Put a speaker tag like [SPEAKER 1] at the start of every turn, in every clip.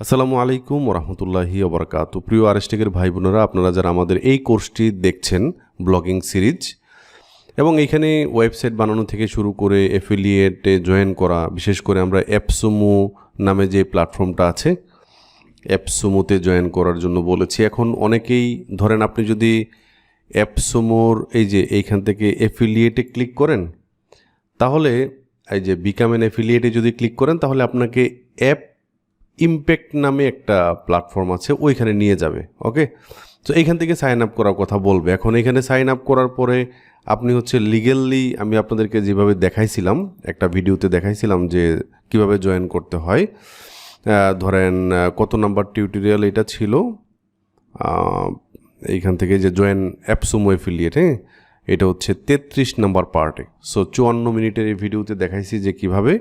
[SPEAKER 1] আসসালামু আলাইকুম ওরহমতুল্লাহি ওবরাকাতু। প্রিয় আরএসটেকের ভাই বোনেরা, আপনারা যারা আমাদের এই কোর্সটি দেখছেন ব্লগিং সিরিজ, এবং এখানে ওয়েবসাইট বানানো থেকে শুরু করে অ্যাফিলিয়েটে জয়েন করা, বিশেষ করে আমরা অ্যাপসুমো নামে যে প্ল্যাটফর্মটা আছে অ্যাপসুমোতে জয়েন করার জন্য বলেছি। এখন অনেকেই ধরেন আপনি যদি অ্যাপসুমোর এইখান থেকে অ্যাফিলিয়েটে ক্লিক করেন, তাহলে এই যে বিকাম অ্যান অ্যাফিলিয়েটে যদি ক্লিক করেন, তাহলে আপনাকে অ্যাপ ইম্প্যাক্ট নামে একটা প্ল্যাটফর্ম আছে, ওইখানে নিয়ে যাবে। ওকে, তো এইখান থেকে সাইন আপ করার কথা বলবে। এখন এখানে সাইন আপ করার পরে আপনি লিগ্যালি, আমি আপনাদেরকে যেভাবে দেখাইছিলাম, একটা ভিডিওতে দেখাইছিলাম যে কিভাবে জয়েন করতে হয়। ধরেন কত নাম্বার টিউটোরিয়াল এটা ছিল, এইখান থেকে যে জয়েন অ্যাপসুমো অ্যাফিলিয়েট, এটা হচ্ছে 33 নাম্বার পার্টে। সো 54 মিনিটের এই ভিডিওতে দেখাইছি যে কিভাবে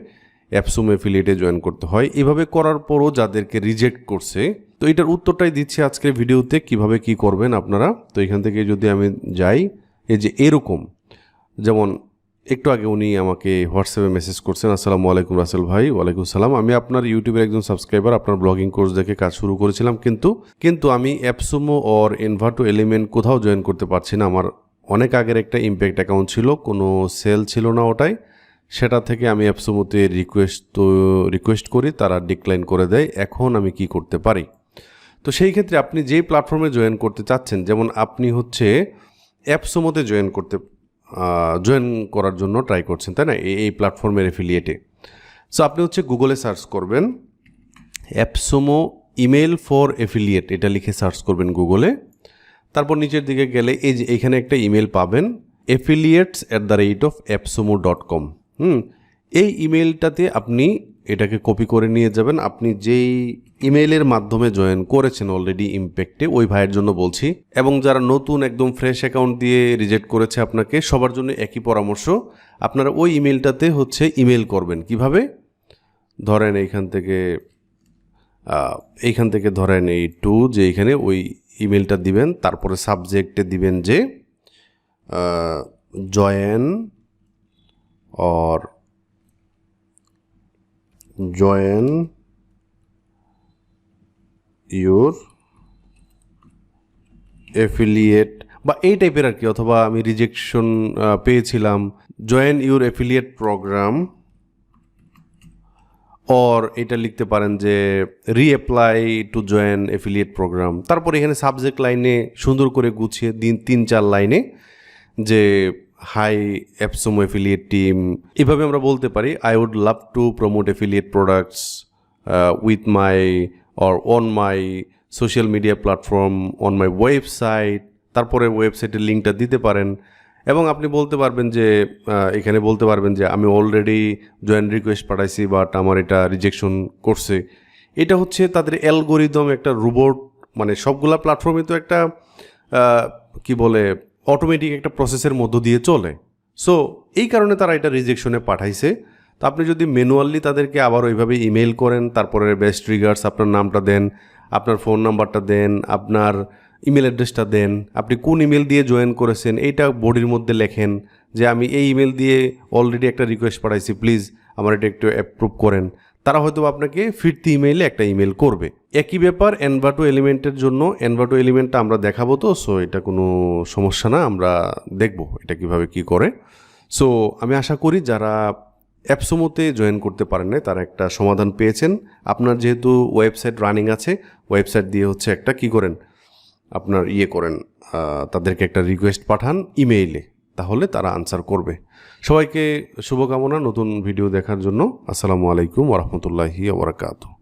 [SPEAKER 1] অ্যাপসুমো অ্যাফিলিয়েটে জয়েন করতে হয়। এভাবে করার পরও যাদেরকে রিজেক্ট করছে, তো এটার উত্তরটাই দিচ্ছি আজকের ভিডিওতে, কিভাবে কি করবেন আপনারা। তো এখান থেকে যদি আমি যাই, এই যে এরকম, যেমন একটু আগে উনি আমাকে হোয়াটসঅ্যাপে মেসেজ করছেন, আসসালামু আলাইকুম রাসেল ভাই। ওয়ালাইকুম সালাম, আমি আপনার ইউটিউবের একজন সাবস্ক্রাইবার, আপনার ব্লগিং কোর্স দেখে কাজ শুরু করেছিলাম, কিন্তু আমি অ্যাপসুমো অর এনভাটো এলিমেন্ট কোথাও জয়েন করতে পারছি না। আমার অনেক আগের একটা ইম্প্যাক্ট অ্যাকাউন্ট ছিল, কোনো সেল ছিল না ওটাই, সেটা থেকে আমি অ্যাপসুমোতে রিকোয়েস্ট করি, তারা ডিক্লাইন করে দেয়। এখন আমি কি করতে পারি? তো সেই ক্ষেত্রে আপনি যেই প্ল্যাটফর্মে জয়েন করতে চাচ্ছেন, যেমন আপনি অ্যাপসুমোতে জয়েন করার জন্য ট্রাই করছেন, তাই না, এই প্ল্যাটফর্মের অ্যাফিলিয়েটে। সো আপনি গুগলে সার্চ করবেন অ্যাপসুমো ইমেল ফর অ্যাফিলিয়েট, এটা লিখে সার্চ করবেন গুগলে। তারপর নিচের দিকে গেলে এই যে এখানে একটা ইমেল পাবেন, affiliates@appsumo.com। এই ইমেলটাতে আপনি এটাকে কপি করে নিয়ে যাবেন। আপনি যেই ইমেলের মাধ্যমে জয়েন করেছেন অলরেডি ইম্প্যাক্টে, ওই ভাইয়ের জন্য বলছি, এবং যারা নতুন একদম ফ্রেশ অ্যাকাউন্ট দিয়ে রিজেক্ট করেছে আপনাকে, সবার জন্য একই পরামর্শ। আপনারা ওই ইমেলটাতে ইমেল করবেন। কিভাবে? ধরেন এইখান থেকে ধরেন এই যে এখানে ওই ইমেলটা দিবেন, তারপরে সাবজেক্টে দিবেন যে জয়েন ইউর অ্যাফিলিয়েট, বা এই টাইপের আর কি, অথবা আমি রিজেকশন পেয়েছিলাম, join your affiliate programme, or এটা লিখতে পারেন যে reapply to join affiliate programme. তারপর এখানে সাবজেক্ট লাইনে সুন্দর করে গুছিয়ে দিন 3-4 লাইনে যে হাই অ্যাপসুমো অ্যাফিলিয়েট টিম, এভাবে আমরা বলতে পারি, I would love to promote affiliate products with my or on my social media platform, on my website. তারপরে ওয়েবসাইটের লিঙ্কটা দিতে পারেন, এবং আপনি এখানে বলতে পারবেন যে আমি অলরেডি জয়েন রিকোয়েস্ট পাঠাইছি, বাট আমার এটা রিজেকশন করছে। এটা তাদের অ্যালগোরিদম, একটা রোবট, মানে সবগুলা প্ল্যাটফর্মে তো একটা অটোমেটিক একটা প্রসেসের মধ্য দিয়ে চলে। সো এই কারণে তারা এটা রিজেকশনে পাঠাইছে। তো আপনি যদি ম্যানুয়ালি তাদেরকে আবার ওইভাবে ইমেল করেন, তারপরে বেস্ট ট্রিগার্স, আপনার নামটা দেন, আপনার ফোন নাম্বারটা দেন, আপনার ইমেল অ্যাড্রেসটা দেন, আপনি কোন ইমেল দিয়ে জয়েন করেছেন এইটা বডির মধ্যে লেখেন যে আমি এই ইমেল দিয়ে অলরেডি একটা রিকোয়েস্ট পাঠাইছি, প্লিজ আমার এটা একটু অ্যাপ্রুভ করেন। তারা হয়তো আপনাকে ফিরতি ইমেইলে একটা ইমেল করবে। একই ব্যাপার এনভাটো এলিমেন্টের জন্য। এনভাটো এলিমেন্টটা আমরা দেখাবো, তো সো এটা কোনো সমস্যা না, আমরা দেখব এটা কিভাবে কি করে। সো আমি আশা করি যারা অ্যাপসুমোতে জয়েন করতে পারেন না, তারা একটা সমাধান পেয়েছেন। আপনার যেহেতু ওয়েবসাইট রানিং আছে, ওয়েবসাইট দিয়ে একটা কি করেন, আপনার তাদেরকে একটা রিকোয়েস্ট পাঠান ইমেইলে, তাহলে তারা আনসার করবে। সবাইকে শুভকামনা নতুন ভিডিও দেখার জন্য। আসসালামু আলাইকুম ওরহমতুল্লাহি ওবরাকাতুহু।